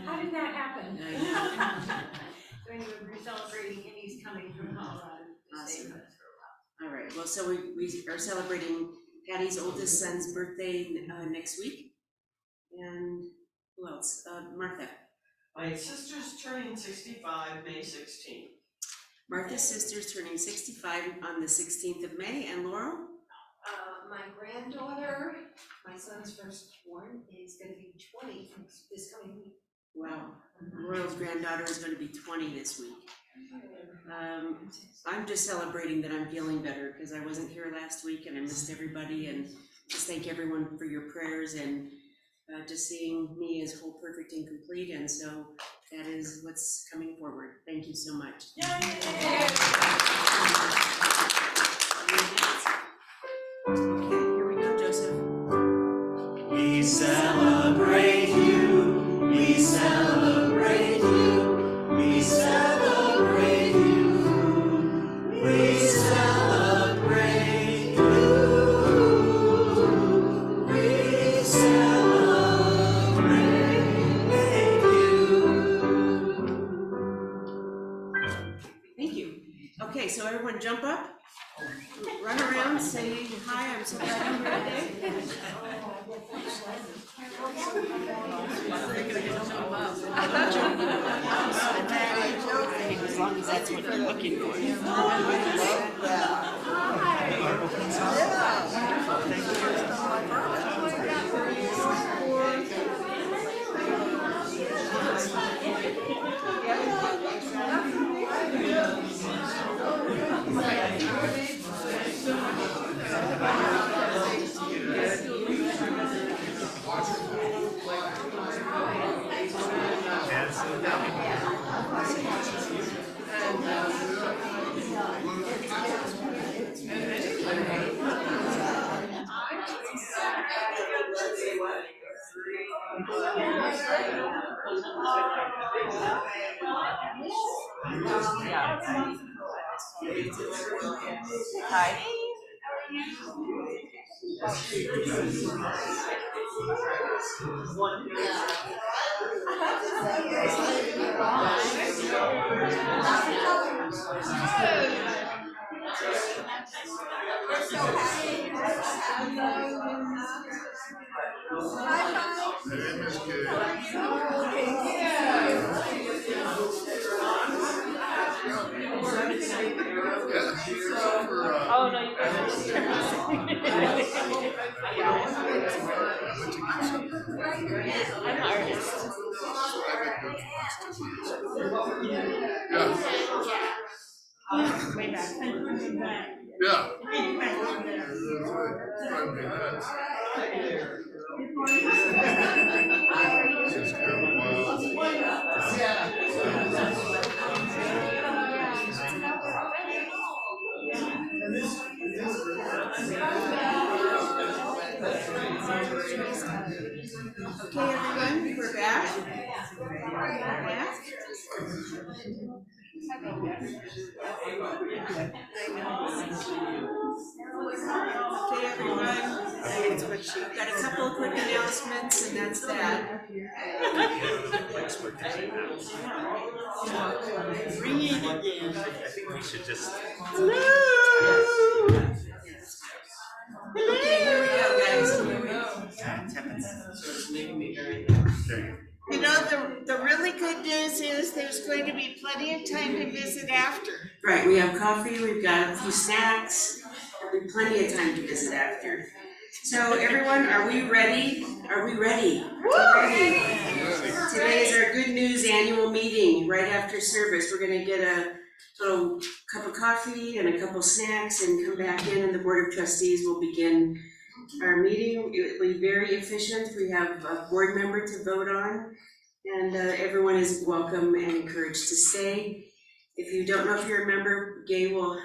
How did that happen? So anyway, we're celebrating Annie's coming from Colorado. Awesome. All right, well, so we are celebrating Patty's oldest son's birthday next week. And who else? Martha. My sister's turning 65 May 16th. Martha's sister's turning 65 on the 16th of May, and Laurel? My granddaughter, my son's firstborn, is going to be 20 this coming week. Wow. Laurel's granddaughter is going to be 20 this week. I'm just celebrating that I'm feeling better because I wasn't here last week and I missed everybody, and just thank everyone for your prayers and just seeing me as whole, perfect, and complete. And so that is what's coming forward. Thank you so much. Yay! Okay, here we go, Joseph. We celebrate you, we celebrate you, we celebrate you, we celebrate you, we celebrate you. Thank you. Okay, so everyone jump up. Run around, say hi, I'm so glad I'm here today. As long as that's what you're looking for. Hi. Oh no, you guys are just I'm an artist. Way back. Yeah. Okay, everyone, we're back. Okay, everyone. We've got a couple of quick announcements, and that's that. Bring it again. I think we should just. Hello. Okay, here we go, guys. Here we go. You know, the really good news is there's going to be plenty of time to visit after. Right, we have coffee, we've got a few snacks, there'll be plenty of time to visit after. So everyone, are we ready? Are we ready? Ready. Today is our Good News annual meeting. Right after service, we're gonna get a little cup of coffee and a couple snacks and come back in, and the Board of Trustees will begin our meeting. It will be very efficient. We have a board member to vote on, and everyone is welcome and encouraged to stay. If you don't know if you're a member, Gay will,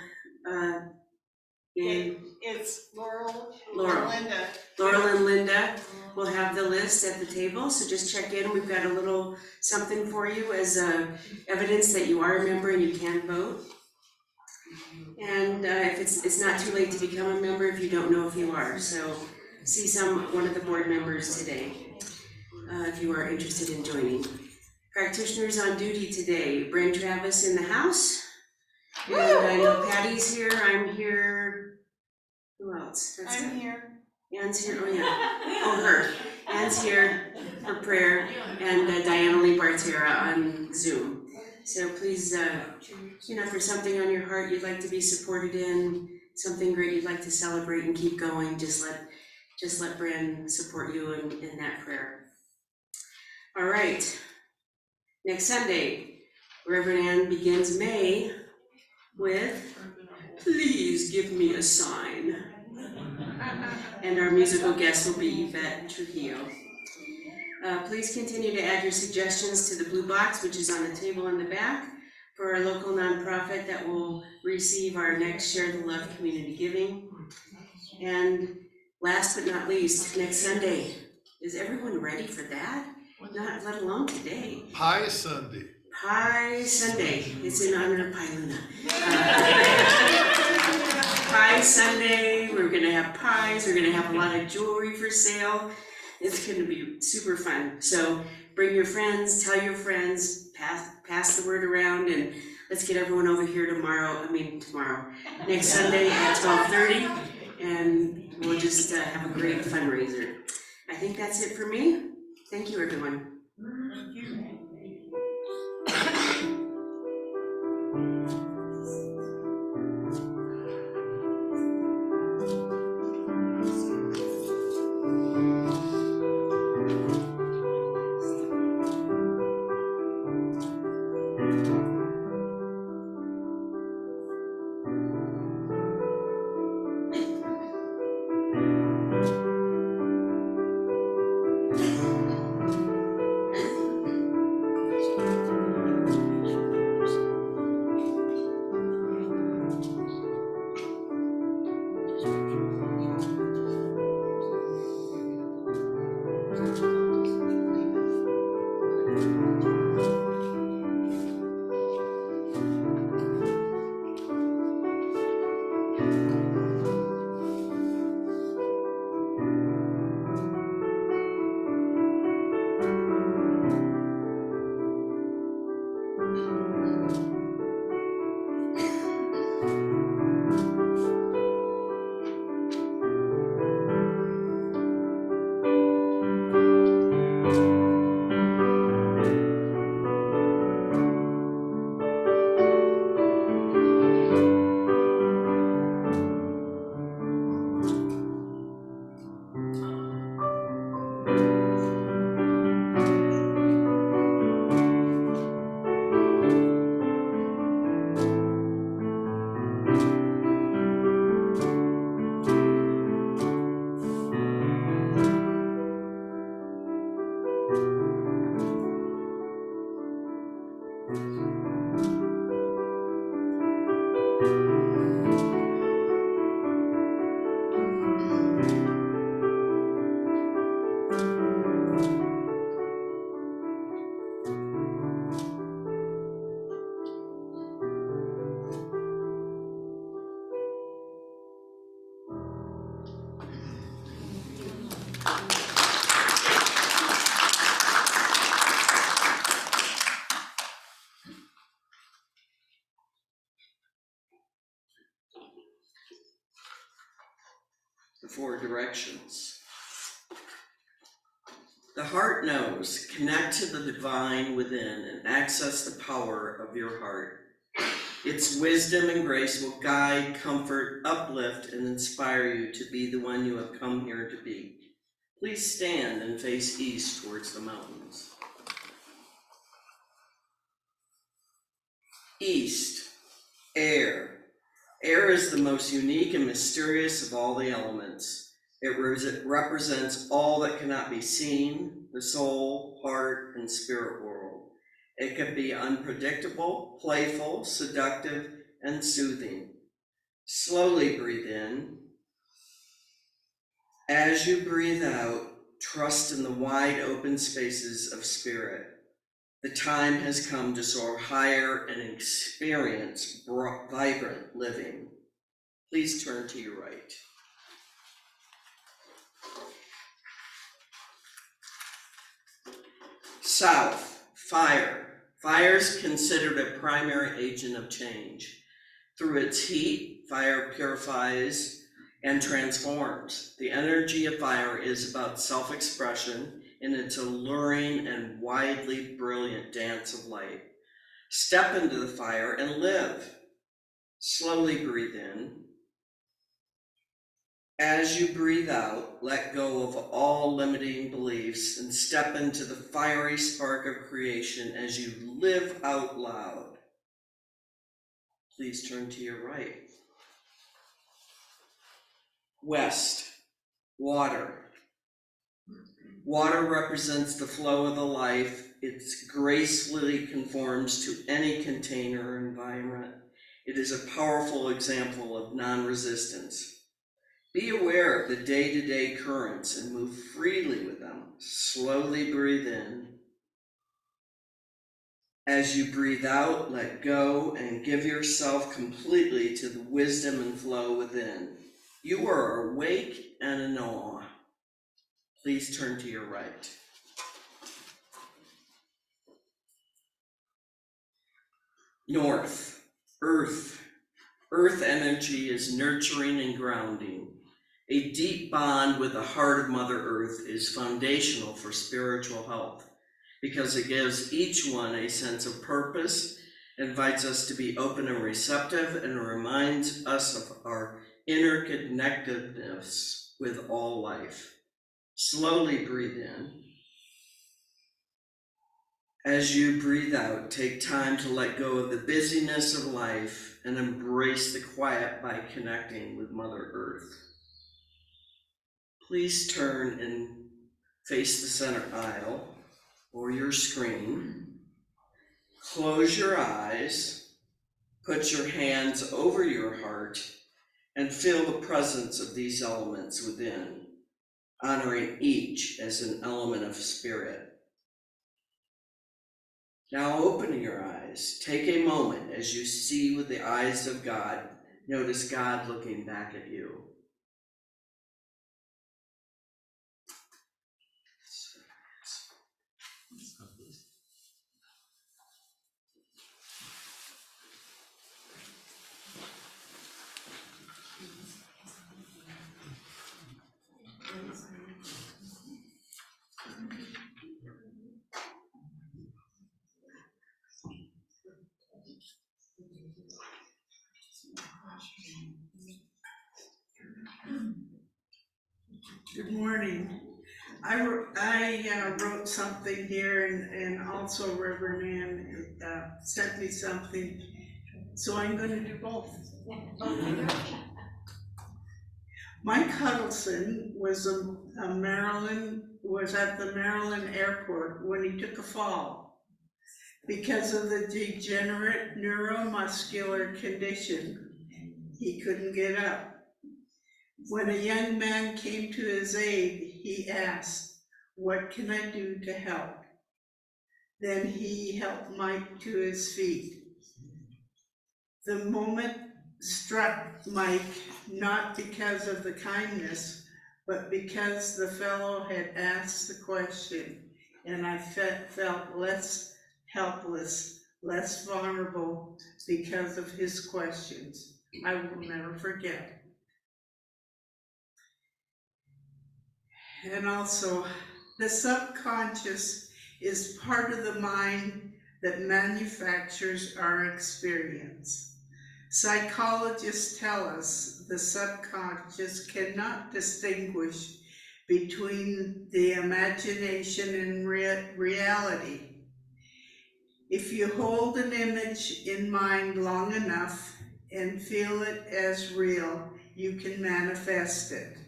It's Laurel Laurel. and Linda. Laurel and Linda will have the list at the table, so just check in. We've got a little something for you as evidence that you are a member and you can vote. And if it's not too late to become a member if you don't know if you are, so see one of the board members today. if you are interested in joining. Practitioners on duty today, Bryn Travis in the house. And I know Patty's here, I'm here. Who else? That's I'm it. here. Ann's here, oh yeah, oh her. Ann's here for prayer, and Diana Lee Bartera on Zoom. So please, if there's something on your heart you'd like to be supported in, something great you'd like to celebrate and keep going, just let Bryn support you in that prayer. All right, next Sunday, Reverend Ann begins May with, "Please give me a sign." And our musical guest will be Yvette Trujillo. Please continue to add your suggestions to the blue box, which is on the table in the back, for our local nonprofit that will receive our next Share the Love community giving. And last but not least, next Sunday. Is everyone ready for that? Not let alone today. Pie Sunday. Pie Sunday. It's in honor of Pie Luna. Pie Sunday. We're gonna have pies. We're gonna have a lot of jewelry for sale. It's gonna be super fun. So bring your friends, tell your friends, pass the word around, and let's get everyone over here tomorrow, next Sunday at 12:30, and we'll just have a great fundraiser. I think that's it for me. Thank you, everyone. The 4 directions. The heart knows. Connect to the divine within and access the power of your heart. Its wisdom and grace will guide, comfort, uplift, and inspire you to be the one you have come here to be. Please stand and face east towards the mountains. East, air. Air is the most unique and mysterious of all the elements. It represents all that cannot be seen, the soul, heart, and spirit world. It can be unpredictable, playful, seductive, and soothing. Slowly breathe in. As you breathe out, trust in the wide open spaces of spirit. The time has come to soar higher and experience vibrant living. Please turn to your right. South, fire. Fire is considered a primary agent of change. Through its heat, fire purifies and transforms. The energy of fire is about self-expression in its alluring and widely brilliant dance of light. Step into the fire and live. Slowly breathe in. As you breathe out, let go of all limiting beliefs and step into the fiery spark of creation as you live out loud. Please turn to your right. West, water. Water represents the flow of the life. It gracefully conforms to any container or environment. It is a powerful example of non-resistance. Be aware of the day-to-day currents and move freely with them. Slowly breathe in. As you breathe out, let go and give yourself completely to the wisdom and flow within. You are awake and in awe. Please turn to your right. North, earth. Earth energy is nurturing and grounding. A deep bond with the heart of Mother Earth is foundational for spiritual health because it gives each one a sense of purpose, invites us to be open and receptive, and reminds us of our interconnectedness with all life. Slowly breathe in. As you breathe out, take time to let go of the busyness of life and embrace the quiet by connecting with Mother Earth. Please turn and face the center aisle or your screen. Close your eyes, put your hands over your heart, and feel the presence of these elements within, honoring each as an element of spirit. Now open your eyes. Take a moment as you see with the eyes of God. Notice God looking back at you. Good morning. I wrote something here, and also Reverend Ann sent me something, so I'm going to do both. Mike Huddleston was at the Maryland airport when he took a fall. Because of the degenerate neuromuscular condition, he couldn't get up. When a young man came to his aid, he asked, "What can I do to help?" Then he helped Mike to his feet. The moment struck Mike not because of the kindness, but because the fellow had asked the question, and I felt less helpless, less vulnerable because of his questions. I will never forget. And also, the subconscious is part of the mind that manufactures our experience. Psychologists tell us the subconscious cannot distinguish between the imagination and reality. If you hold an image in mind long enough and feel it as real, you can manifest it.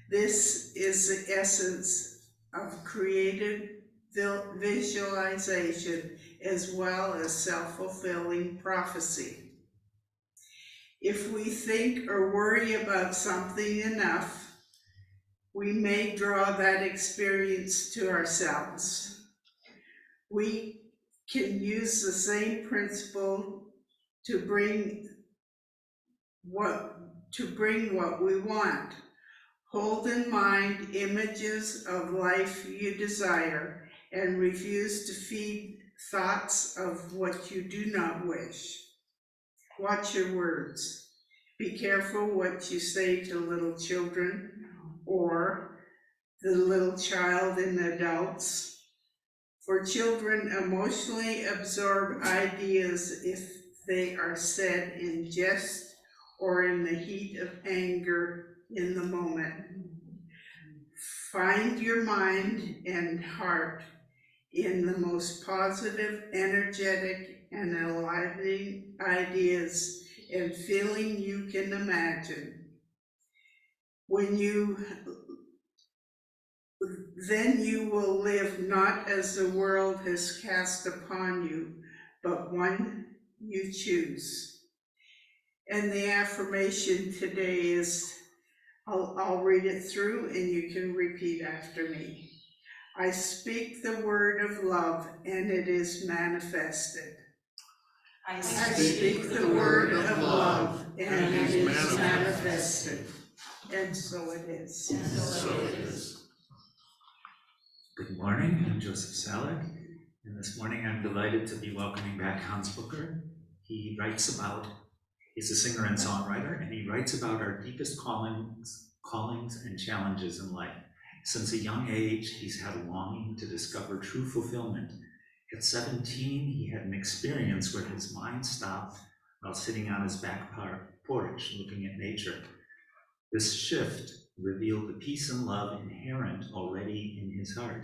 This is the essence of creative visualization as well as self-fulfilling prophecy. If we think or worry about something enough, we may draw that experience to ourselves. We can use the same principle to bring what we want. Hold in mind images of life you desire and refuse to feed thoughts of what you do not wish. Watch your words. Be careful what you say to little children or the little child and adults. For children emotionally absorb ideas if they are said in jest or in the heat of anger in the moment. Find your mind and heart in the most positive, energetic, and enlivening ideas and feeling you can imagine. Then you will live not as the world has cast upon you, but one you choose. And the affirmation today is, I'll read it through and you can repeat after me. I speak the word of love and it is manifested. I speak the word of love and it is manifested. And so it is. So it is. Good morning, I'm Joseph Salek, and this morning I'm delighted to be welcoming back Hans Bucher. He's a singer and songwriter, and he writes about our deepest callings and challenges in life. Since a young age, he's had a longing to discover true fulfillment. At 17, he had an experience where his mind stopped while sitting on his back porch looking at nature. This shift revealed the peace and love inherent already in his heart.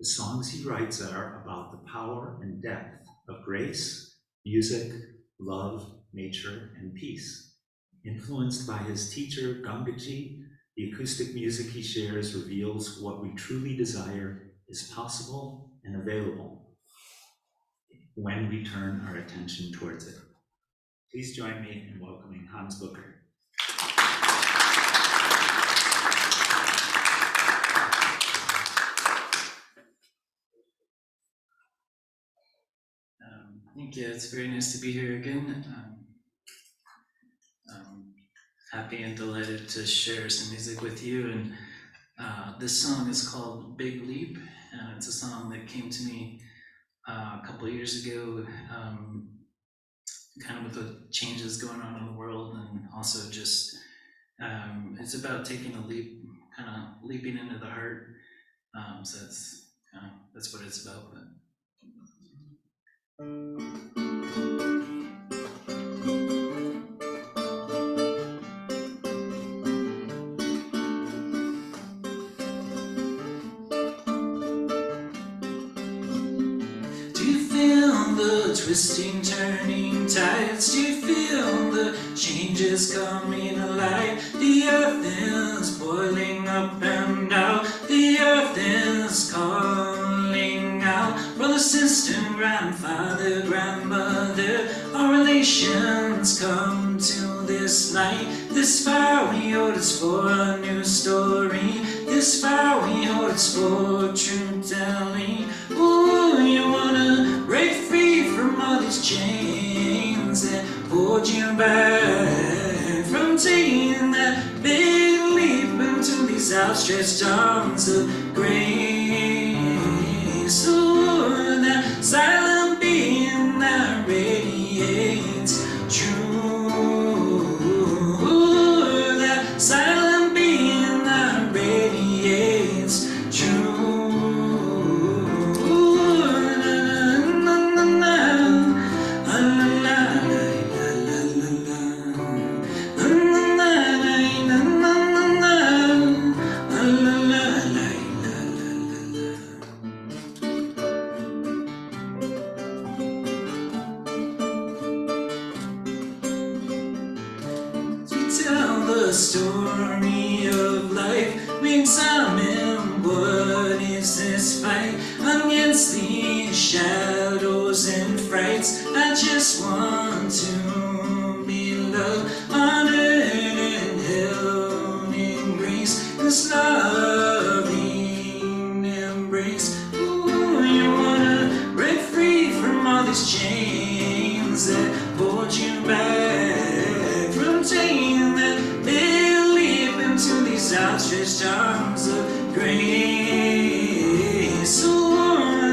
The songs he writes are about the power and depth of grace, music, love, nature, and peace. Influenced by his teacher, Gangaji, the acoustic music he shares reveals what we truly desire is possible and available when we turn our attention towards it. Please join me in welcoming Hans Bucher. Thank you. It's very nice to be here again. Happy and delighted to share some music with you. And this song is called Big Leap, and it's a song that came to me a couple of years ago, kind of with the changes going on in the world, and also just it's about taking a leap, kind of leaping into the heart. So that's what it's about. But. Twisting, turning tides, do you feel the changes coming alive? The earth is boiling up and out, the earth is calling out. Brother, sister, grandfather, grandmother, our relations come to this night. This fire we hold is for a new story, this fire we hold is for truth telling. Ooh, you wanna break free from all these chains that hold you back from taking that big leap into these outstretched arms of grace. Ooh, that silent being that radiates truth. Ooh, that silent being that radiates truth. Story of life, we examine what is this fight against these shadows and frights. I just want to be loved, honored and held in grace, this loving embrace. Ooh, you wanna break free from all these chains that hold you back from taking that to these outstretched arms of grace. Ooh,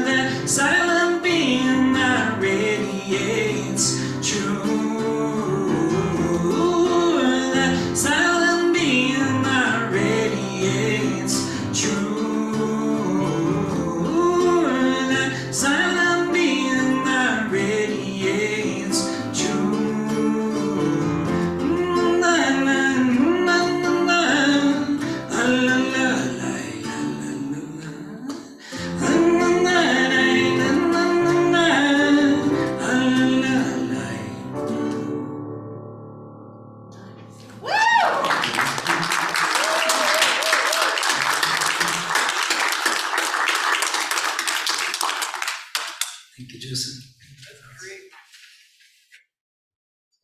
Thank you, Joseph.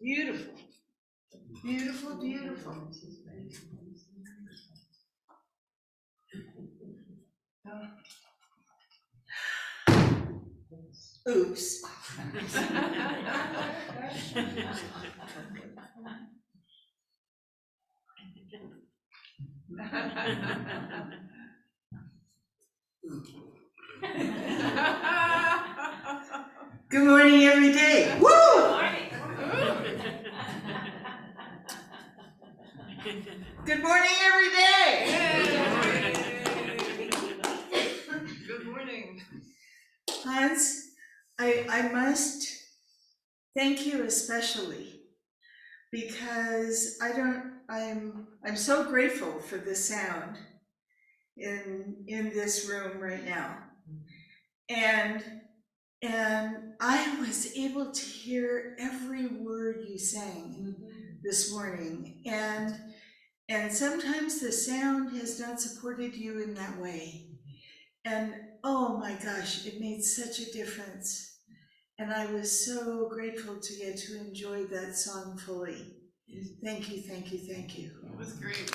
Beautiful. Beautiful, beautiful. Oops. Good morning, every day. Woo! Good morning, every day. Good morning. Hans, I must thank you especially because I'm so grateful for the sound in this room right now. And I was able to hear every word you sang this morning. And sometimes the sound has not supported you in that way. And oh my gosh, it made such a difference. And I was so grateful to get to enjoy that song fully. Thank you, thank you, thank you. It was great.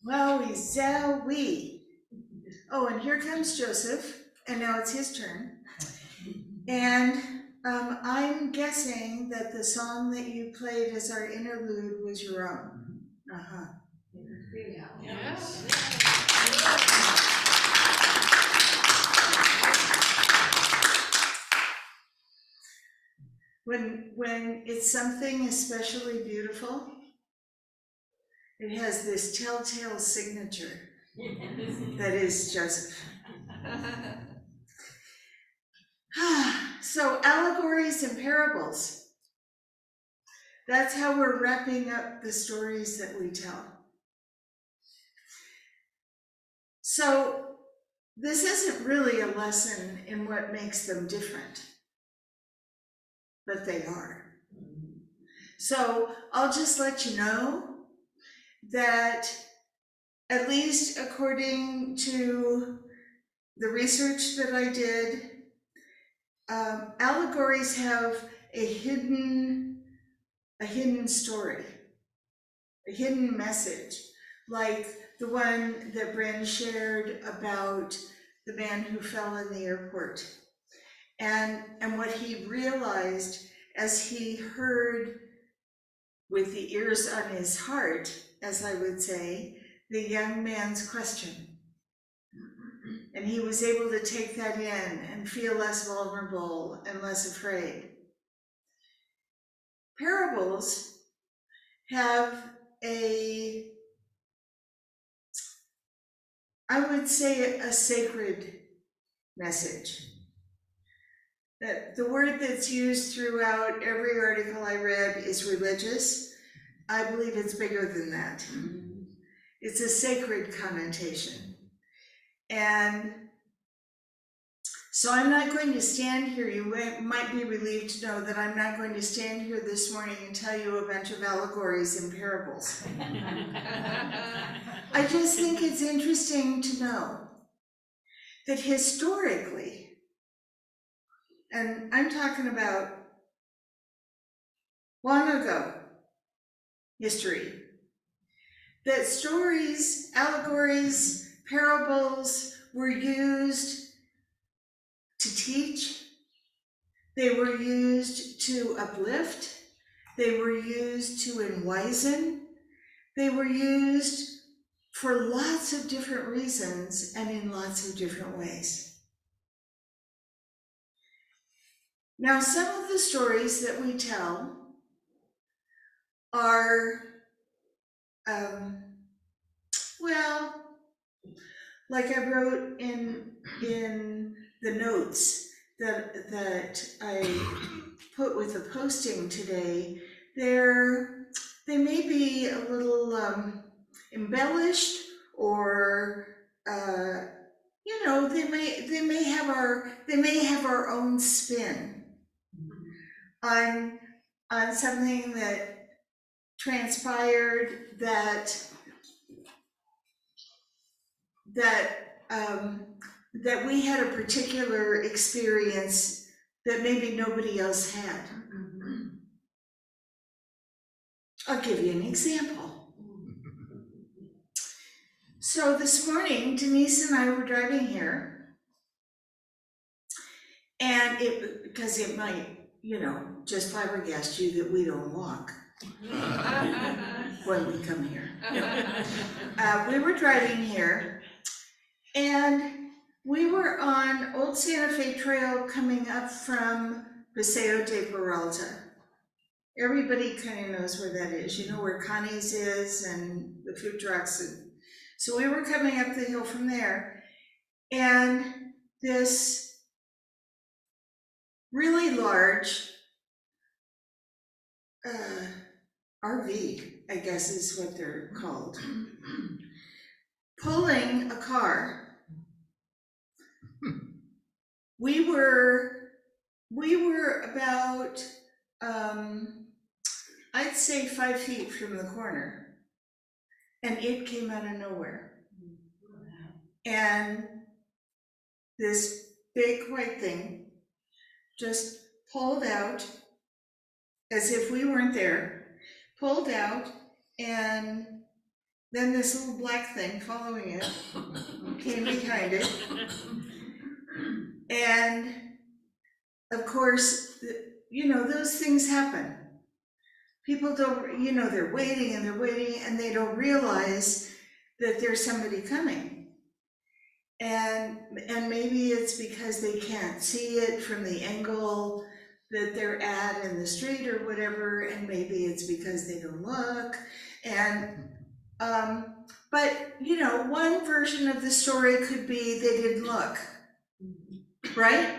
Wowie zowie. Oh, and here comes Joseph, and now it's his turn. And I'm guessing that the song that you played as our interlude was your own. Uh-huh. Yes. When it's something especially beautiful, it has this telltale signature that is Joseph. So allegories and parables. That's how we're wrapping up the stories that we tell. So this isn't really a lesson in what makes them different, but they are. So I'll just let you know that, at least according to the research that I did, allegories have a hidden story, a hidden message, like the one that Bryn shared about the man who fell in the airport. And what he realized as he heard with the ears on his heart, as I would say, the young man's question. And he was able to take that in and feel less vulnerable and less afraid. Parables have I would say a sacred message. That the word that's used throughout every article I read is religious. I believe it's bigger than that. It's a sacred connotation. And so I'm not going to stand here, you might be relieved to know that I'm not going to stand here this morning and tell you a bunch of allegories and parables. I just think it's interesting to know that historically, and I'm talking about long ago history, that stories, allegories, parables were used to teach, they were used to uplift, they were used to enwizen, they were used for lots of different reasons and in lots of different ways. Now, some of the stories that we tell are, well, like I wrote in the notes that I put with the posting today, they may be a little embellished, or you know, they may have our own spin on something that transpired that that we had a particular experience that maybe nobody else had. I'll give you an example. So this morning, Denise and I were driving here, and because it might, just flabbergast you that we don't walk when we come here. We were driving here, and we were on Old Santa Fe Trail coming up from Paseo de Peralta. Everybody kind of knows where that is. You know where Connie's is and the food trucks. So we were coming up the hill from there, and this really large RV, I guess is what they're called, pulling a car. We were about, I'd say 5 feet from the corner, and it came out of nowhere. And this big white thing just pulled out as if we weren't there, pulled out, and then this little black thing following it came behind it. And of course, those things happen. People don't, they're waiting and they don't realize that there's somebody coming. And maybe it's because they can't see it from the angle that they're at in the street or whatever, and maybe it's because they don't look. And but one version of the story could be they didn't look, right?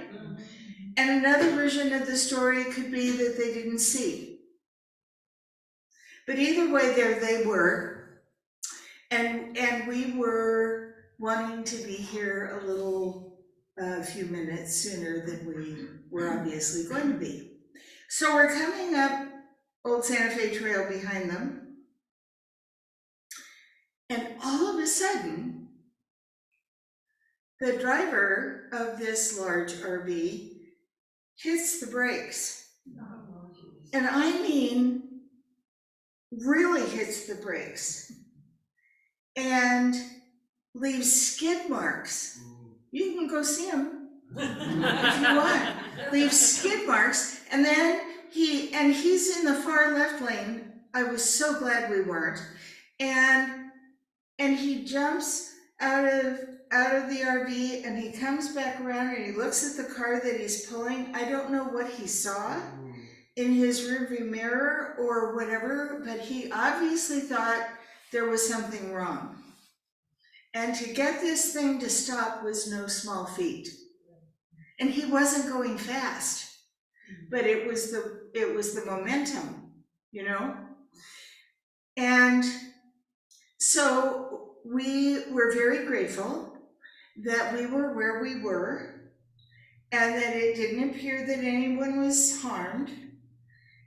And another version of the story could be that they didn't see. But either way, there they were, and we were wanting to be here a few minutes sooner than we were obviously going to be. So we're coming up Old Santa Fe Trail behind them, and all of a sudden, the driver of this large RV hits the brakes. And I mean, really hits the brakes and leaves skid marks. You can go see them if you want. Leaves skid marks, and then he's in the far left lane. I was so glad we weren't. And he jumps out of the RV, and he comes back around and he looks at the car that he's pulling. I don't know what he saw in his rearview mirror or whatever, but he obviously thought there was something wrong. And to get this thing to stop was no small feat. And he wasn't going fast, but it was the momentum, And so we were very grateful that we were where we were, and that it didn't appear that anyone was harmed,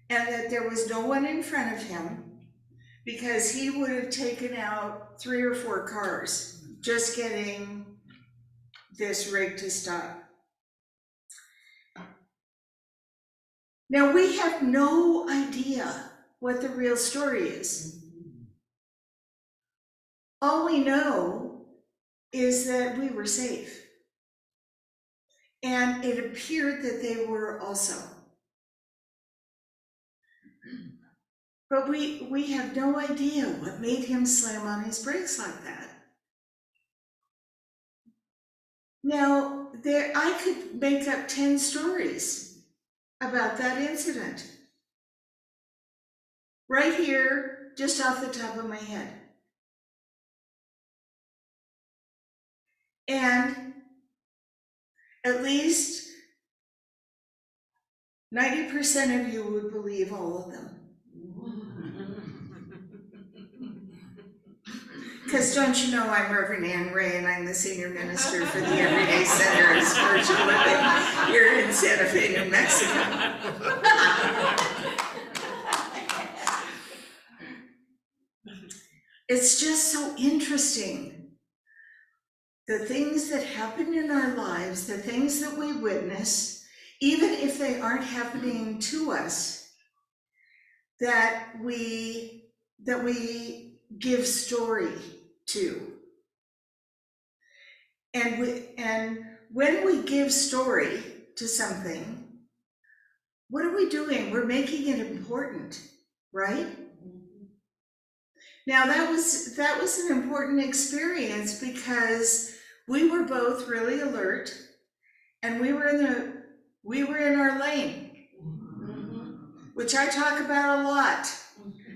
and that there was no one in front of him, because he would have taken out 3 or 4 cars just getting this rig to stop. Now, we have no idea what the real story is. All we know is that we were safe. And it appeared that they were also. But we have no idea what made him slam on his brakes like that. Now, I could make up 10 stories about that incident. Right here, just off the top of my head. And at least 90% of you would believe all of them. Because don't you know, I'm Reverend Ann Ray, and I'm the senior minister for the Everyday Center of Spiritual Living here in Santa Fe, New Mexico. It's just so interesting the things that happen in our lives, the things that we witness, even if they aren't happening to us, that we give story to. And when we give story to something, what are we doing? We're making it important, right? Now that was an important experience because we were both really alert and we were in our lane, which I talk about a lot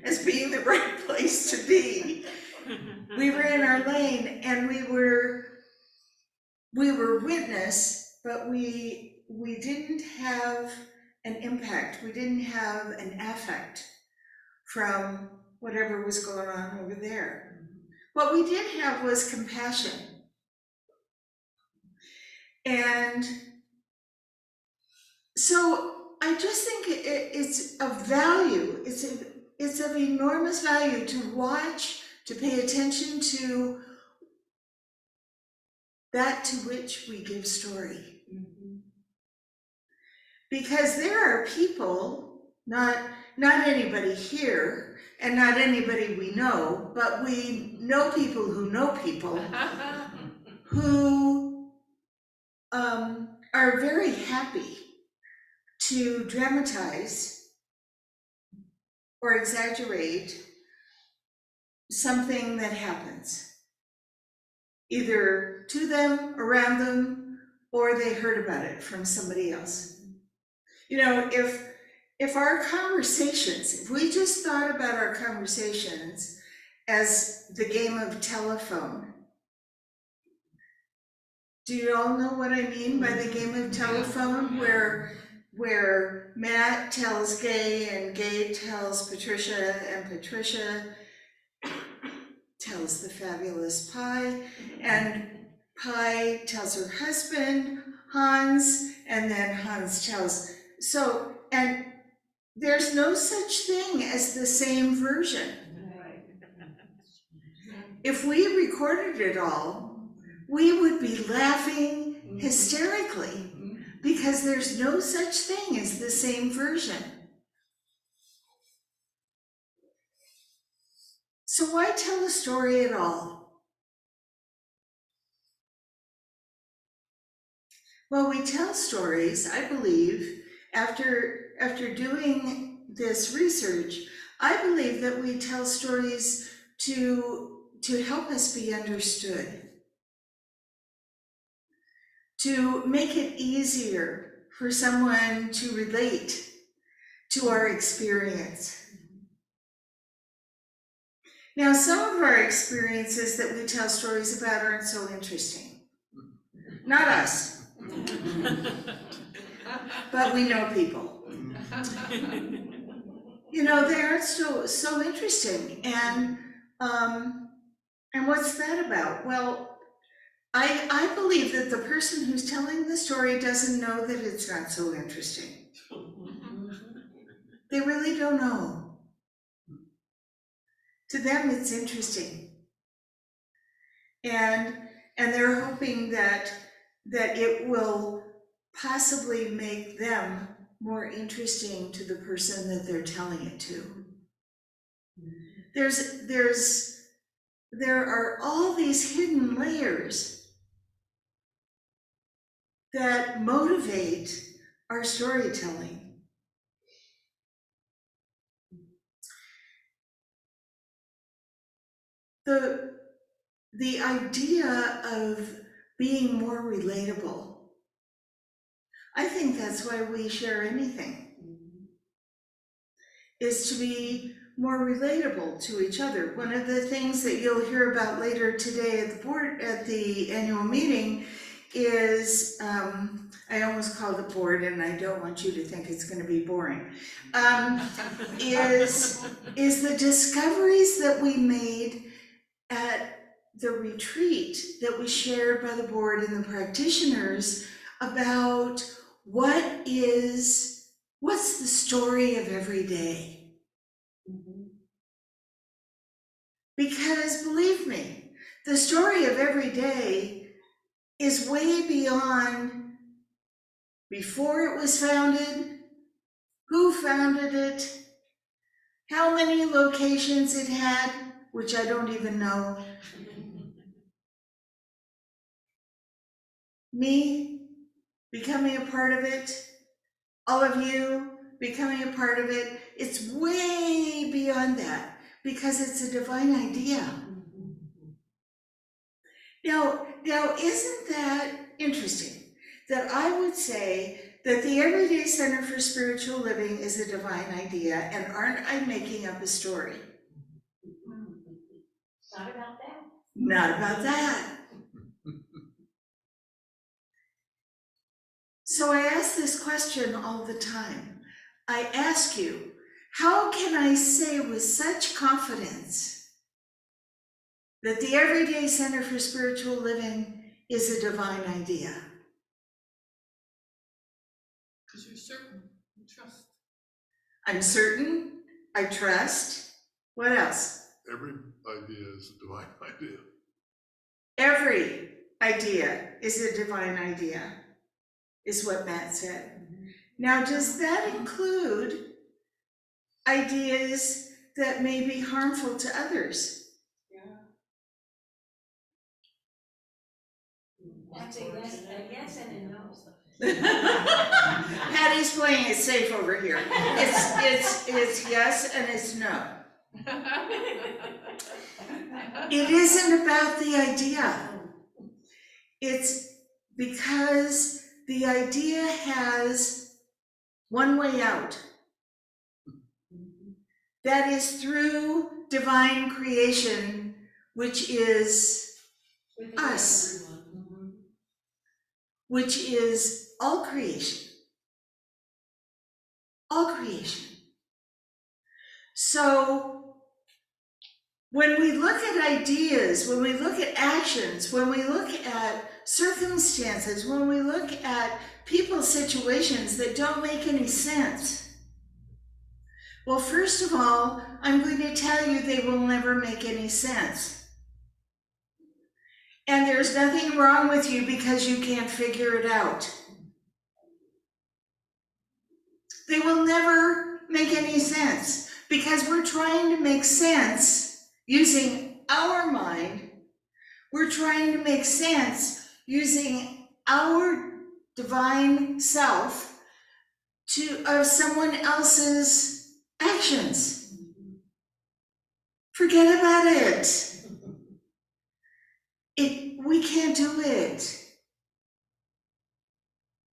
as being the right place to be. We were in our lane and we were witness, but we didn't have an impact. We didn't have an affect from whatever was going on over there. What we did have was compassion. And so I just think it's of value. It's of enormous value to watch, to pay attention to that to which we give story. Because there are people, not anybody here, and not anybody we know, but we know people who are very happy to dramatize or exaggerate something that happens, either to them, around them, or they heard about it from somebody else. You know, if our conversations, if we just thought about our conversations as the game of telephone, do you all know what I mean by the game of telephone, where Matt tells Gay and Gay tells Patricia and Patricia tells the fabulous Pi, and Pi tells her husband, Hans, and then Hans tells, so, and there's no such thing as the same version. If we recorded it all, we would be laughing hysterically because there's no such thing as the same version. So why tell a story at all? Well, we tell stories, I believe, after doing this research, I believe that we tell stories to help us be understood, to make it easier for someone to relate to our experience. Now, some of our experiences that we tell stories about aren't so interesting. Not us. But we know people. You know, they aren't so interesting. And what's that about? Well, I believe that the person who's telling the story doesn't know that it's not so interesting. They really don't know. To them, it's interesting. And they're hoping that it will possibly make them more interesting to the person that they're telling it to. There are all these hidden layers that motivate our storytelling. The idea of being more relatable, I think that's why we share anything, is to be more relatable to each other. One of the things that you'll hear about later today at the board, at the annual meeting, is, I almost called it board, and I don't want you to think it's going to be boring, is the discoveries that we made at the retreat that was shared by the board and the practitioners about what's the story of every day. Because believe me, the story of every day is way beyond before it was founded, who founded it, how many locations it had, which I don't even know. Me becoming a part of it, all of you becoming a part of it, it's way beyond that because it's a divine idea. Now, isn't that interesting that I would say that the Everyday Center for Spiritual Living is a divine idea, and aren't I making up a story? Not about that. Not about that. So I ask this question all the time. I ask you, how can I say with such confidence that the Everyday Center for Spiritual Living is a divine idea? Because you're certain, you trust. I'm certain, I trust. What else? Every idea is a divine idea. Every idea is a divine idea, is what Matt said. Now, does that include ideas that may be harmful to others? That's a yes and a no. Patty's playing it safe over here. It's yes and it's no. It isn't about the idea. It's because the idea has one way out. That is through divine creation, which is us, which is all creation. All creation. So when we look at ideas, when we look at actions, when we look at circumstances, when we look at people's situations that don't make any sense, well, first of all, I'm going to tell you they will never make any sense. And there's nothing wrong with you because you can't figure it out. They will never make any sense because we're trying to make sense using our mind. We're trying to make sense using our divine self of someone else's actions. Forget about it. We can't do it.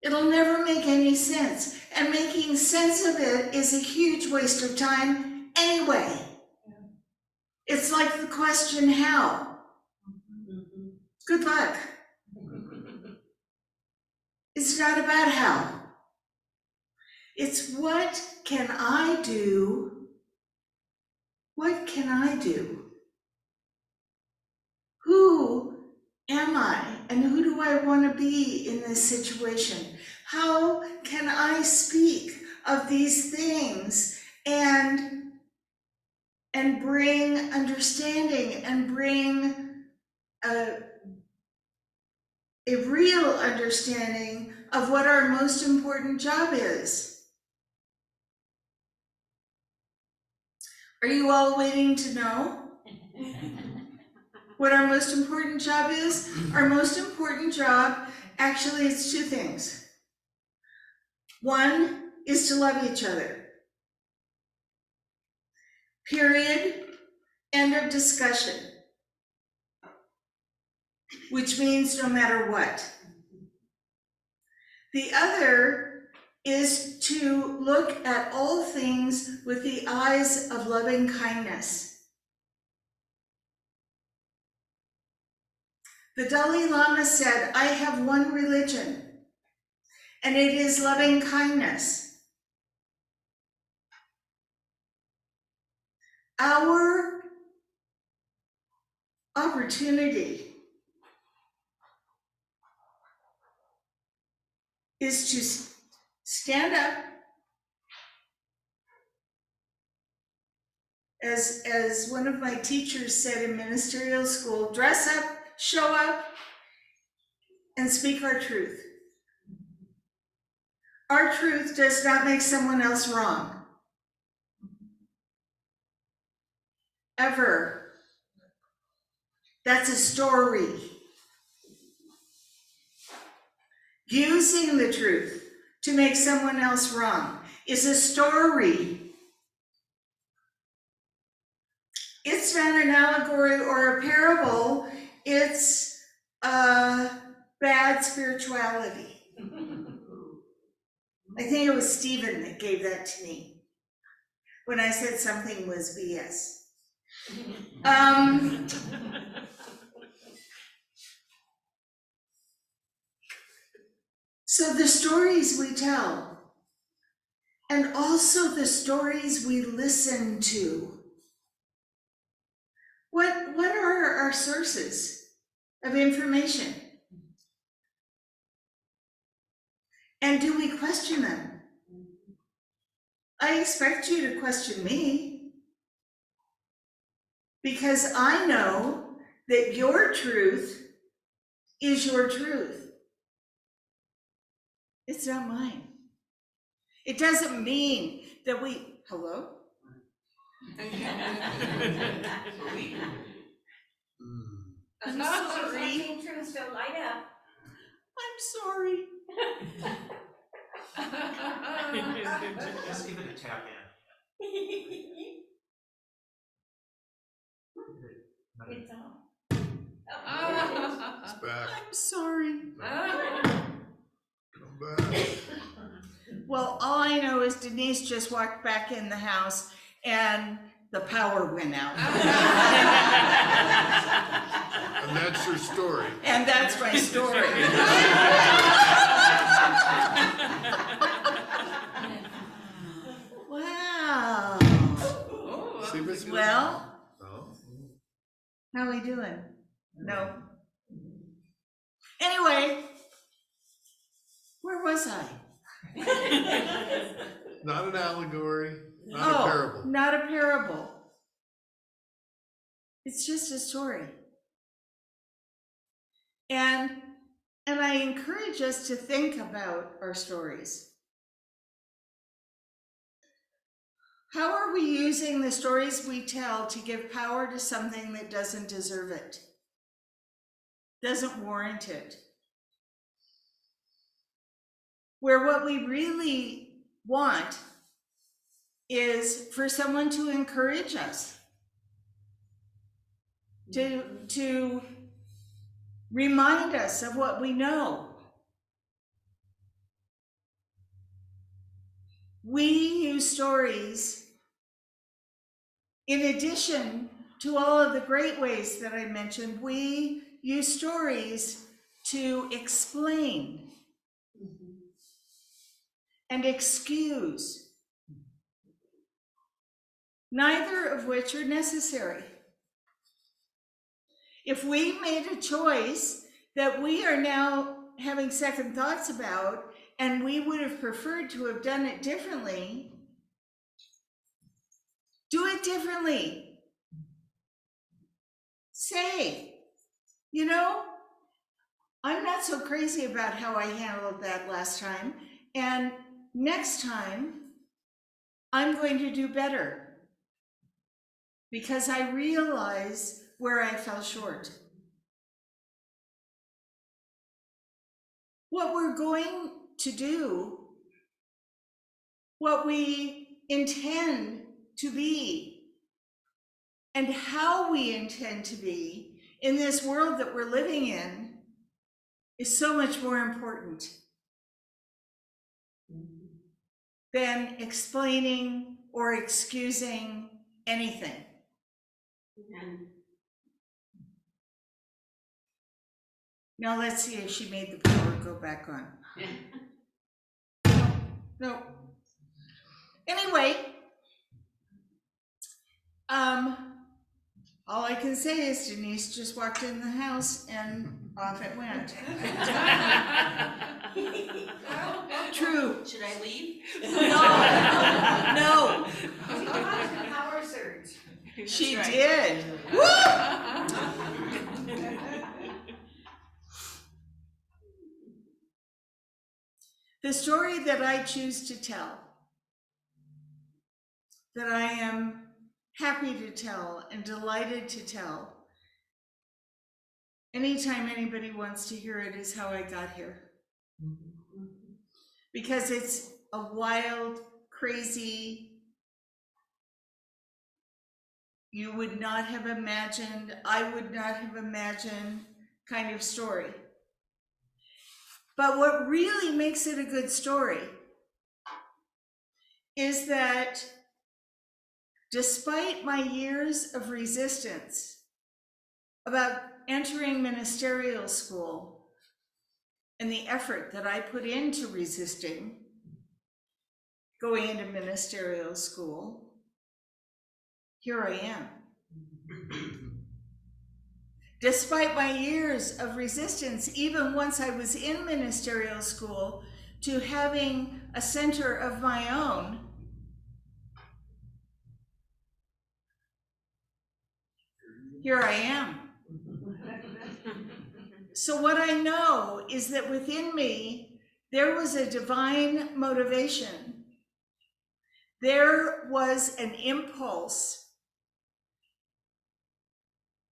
It'll never make any sense. And making sense of it is a huge waste of time anyway. It's like the question, how? Good luck. It's not about how. It's what can I do? What can I do? Who am I? And who do I want to be in this situation? How can I speak of these things and bring understanding and bring a real understanding of what our most important job is? Are you all waiting to know what our most important job is? Our most important job, actually, it's two things. One is to love each other. Period. End of discussion. Which means no matter what. The other is to look at all things with the eyes of loving kindness. The Dalai Lama said, I have one religion, and it is loving kindness. Our opportunity is to stand up as one of my teachers said in ministerial school, dress up, show up, and speak our truth. Our truth does not make someone else wrong. Ever. That's a story. Using the truth to make someone else wrong is a story. It's not an allegory or a parable, it's bad spirituality. I think it was Stephen that gave that to me when I said something was BS. So the stories we tell, and also the stories we listen to. What are our sources of information? And do we question them? I expect you to question me, because I know that your truth is your truth. It's not mine. It doesn't mean that we, hello? I'm sorry. Truths don't light up. I'm sorry. Just give it a tap in. It's on. It's back. I'm sorry. Come back. Well, all I know is Denise just walked back in the house and the power went out. And that's your story. And that's my story. Wow. See what's going on? Well, No? how we doing? No. Anyway, where was I? Not an allegory, not a parable. Not a parable. It's just a story. And I encourage us to think about our stories. How are we using the stories we tell to give power to something that doesn't deserve it? Doesn't warrant it? Where what we really want is for someone to encourage us, to remind us of what we know. We use stories in addition to all of the great ways that I mentioned. We use stories to explain and excuse, neither of which are necessary. If we made a choice that we are now having second thoughts about, and we would have preferred to have done it differently, do it differently. Say, you know, I'm not so crazy about how I handled that last time, and next time I'm going to do better because I realize where I fell short. What we're going to do, what we intend to be, and how we intend to be in this world that we're living in is so much more important than explaining or excusing anything. Now let's see if she made the power go back on. No. Anyway, all I can say is Denise just walked in the house and off it went. True. Should I leave? No. She caused a power surge. She did. The story that I choose to tell, that I am happy to tell and delighted to tell, anytime anybody wants to hear it, is how I got here. Because it's a wild, crazy, you would not have imagined, I would not have imagined kind of story. But what really makes it a good story is that despite my years of resistance about entering ministerial school and the effort that I put into resisting going into ministerial school, here I am. Despite my years of resistance, even once I was in ministerial school, to having a center of my own, here I am. So what I know is that within me, there was a divine motivation. There was an impulse.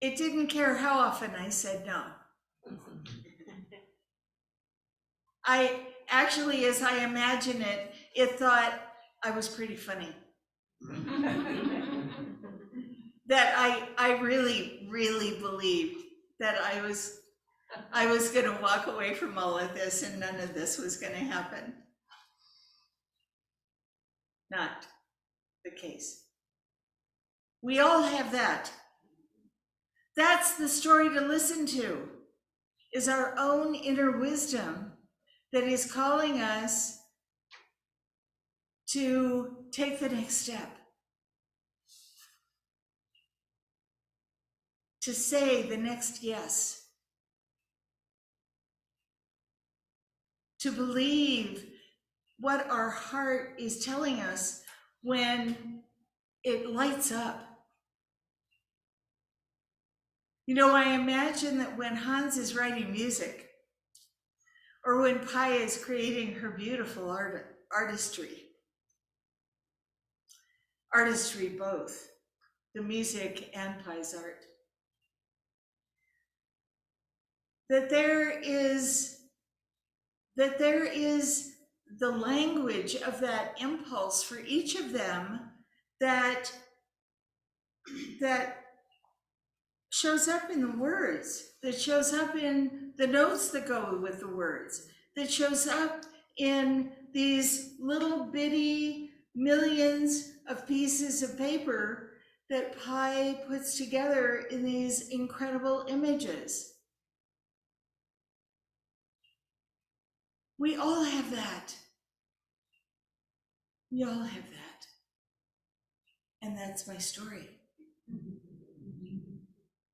It didn't care how often I said no. I actually, as I imagine it, it thought I was pretty funny. That I really, really believed that I was gonna walk away from all of this and none of this was gonna happen. Not the case. We all have that. That's the story to listen to, is our own inner wisdom that is calling us to take the next step. To say the next yes. To believe what our heart is telling us when it lights up. You know, I imagine that when Hans is writing music, or when Pi is creating her beautiful artistry both, the music and Pi's art, that there is the language of that impulse for each of them that shows up in the words, that shows up in the notes that go with the words, that shows up in these little bitty millions of pieces of paper that Pi puts together in these incredible images. We all have that. We all have that. And that's my story.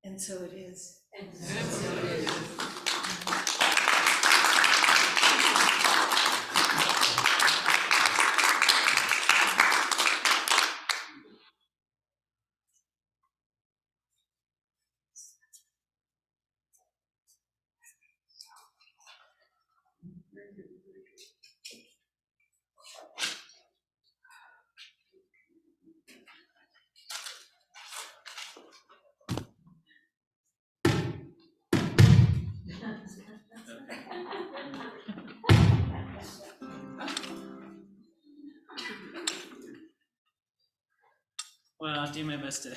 And so it is. And so it is. Well, I'll do my best to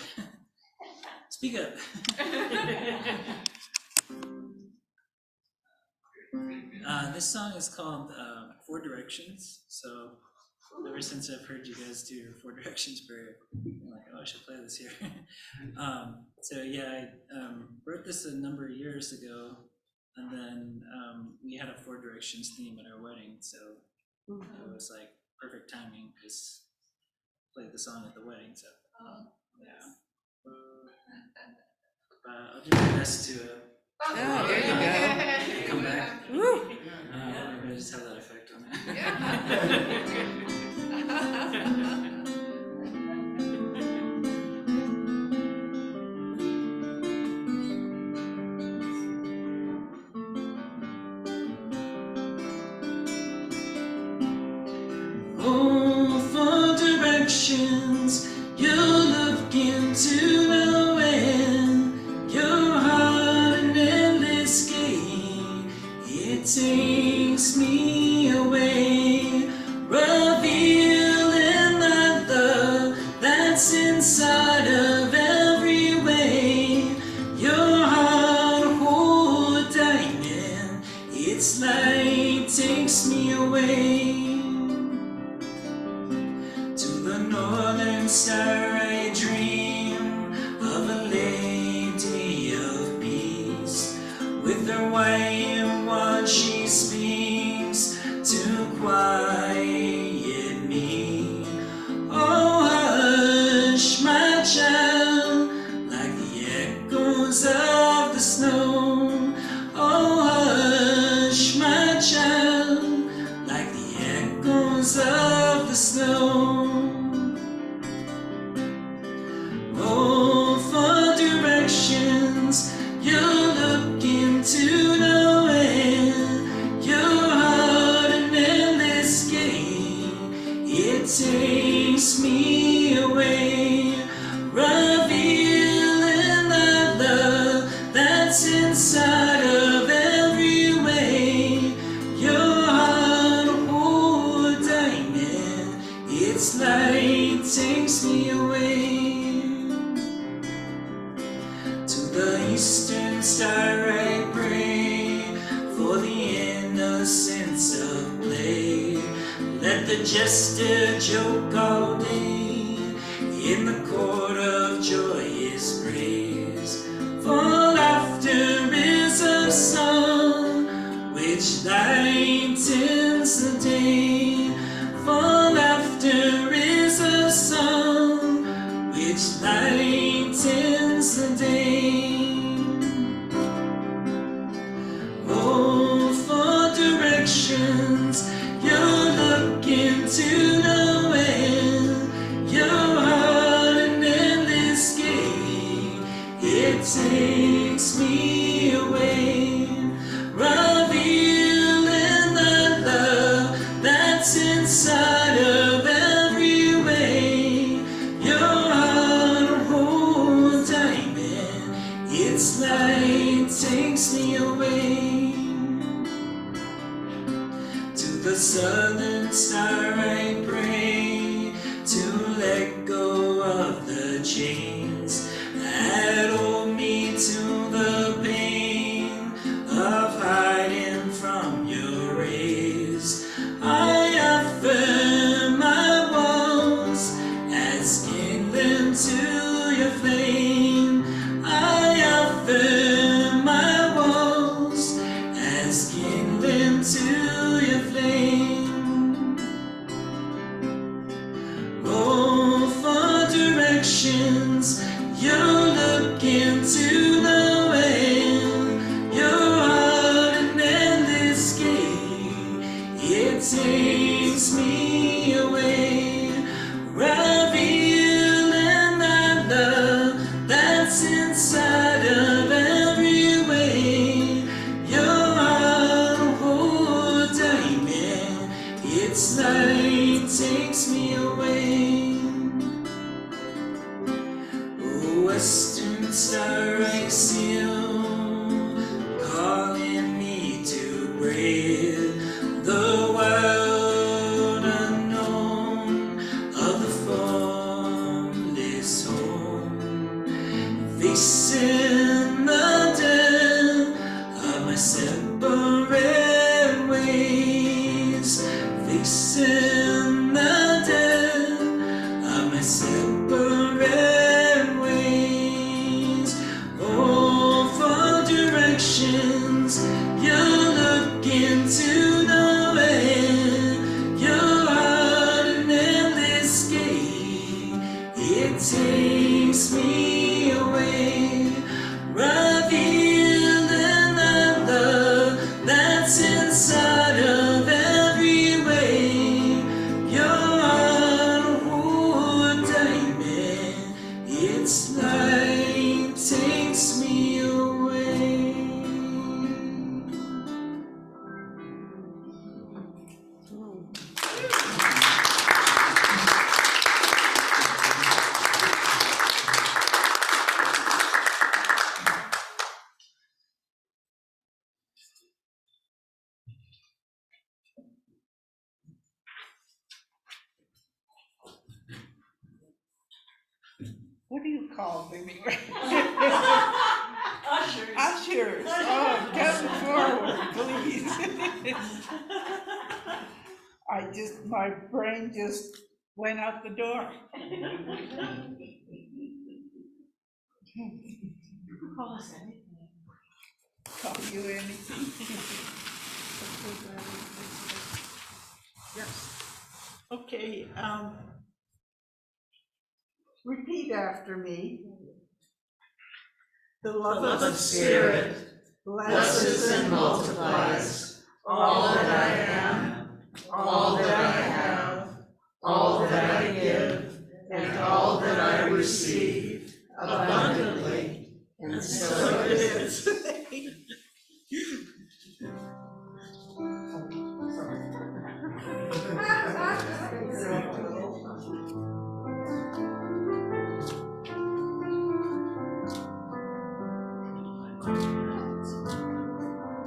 speak up. This song is called Four Directions. So ever since I've heard you guys do Four Directions prayer, I'm like, oh, I should play this here. So yeah, I wrote this a number of years ago, and then we had a Four Directions theme at our wedding, so it was like perfect timing because I played the song at the wedding. So yeah, I'll do my best to. There you go. Come back. Woo. I just have that effect on it. directions. You look into the wind, your heart an endless game. It takes me away, revealing that love that's inside of every way. Your heart, a whole diamond, its light takes me away. To the northern star I dream of a lady of peace. With her white wand she speaks to quiet me. Oh hush my child, like the echoes of the snow. Oh hush my child, like the echoes of the snow. Oh, for directions, you look into the wind, your heart an endless game. It takes me away, revealing that love that's inside of every way. Your heart, a whole diamond, its light takes me away. To the eastern star I pray, for the innocence of play. Let the jester joke all day, in the court of joyous praise. For laughter is a song which lightens the day. For laughter is a song which lightens the day. Oh, for directions, you look into the wind, your heart an endless game. It takes me away, revealing the love that's inside of every way. Your heart, a whole diamond, its light takes me away. To the southern star I pray, to let go of the chains that hold me to the pain of hiding from your rays. I offer my walls as kindling to your flame. I offer my walls as kindling to your flame. Oh, for directions, you look into the wind, your heart an endless game. It takes me away, revealing that love that's inside of every way. Your heart, a whole diamond, its light takes me away. Oh, western star I seal, calling me to brave the wild unknown of the formless home. Facing the death of my separate ways. Facing the death of my separate ways. Oh, for directions, you look into the wind, your heart an endless game. It takes me away, revealing the love that's inside of every way. Your heart, a whole diamond, its light takes me away. are you called anyway? Ushers. Ushers, oh, come forward, please. My brain just went out the door. Call us anything. Call you anything? Yes. Okay, repeat after me. The love of the Spirit blesses and multiplies all that I am, all that I have, all that I give, and all that I receive abundantly, and so it is.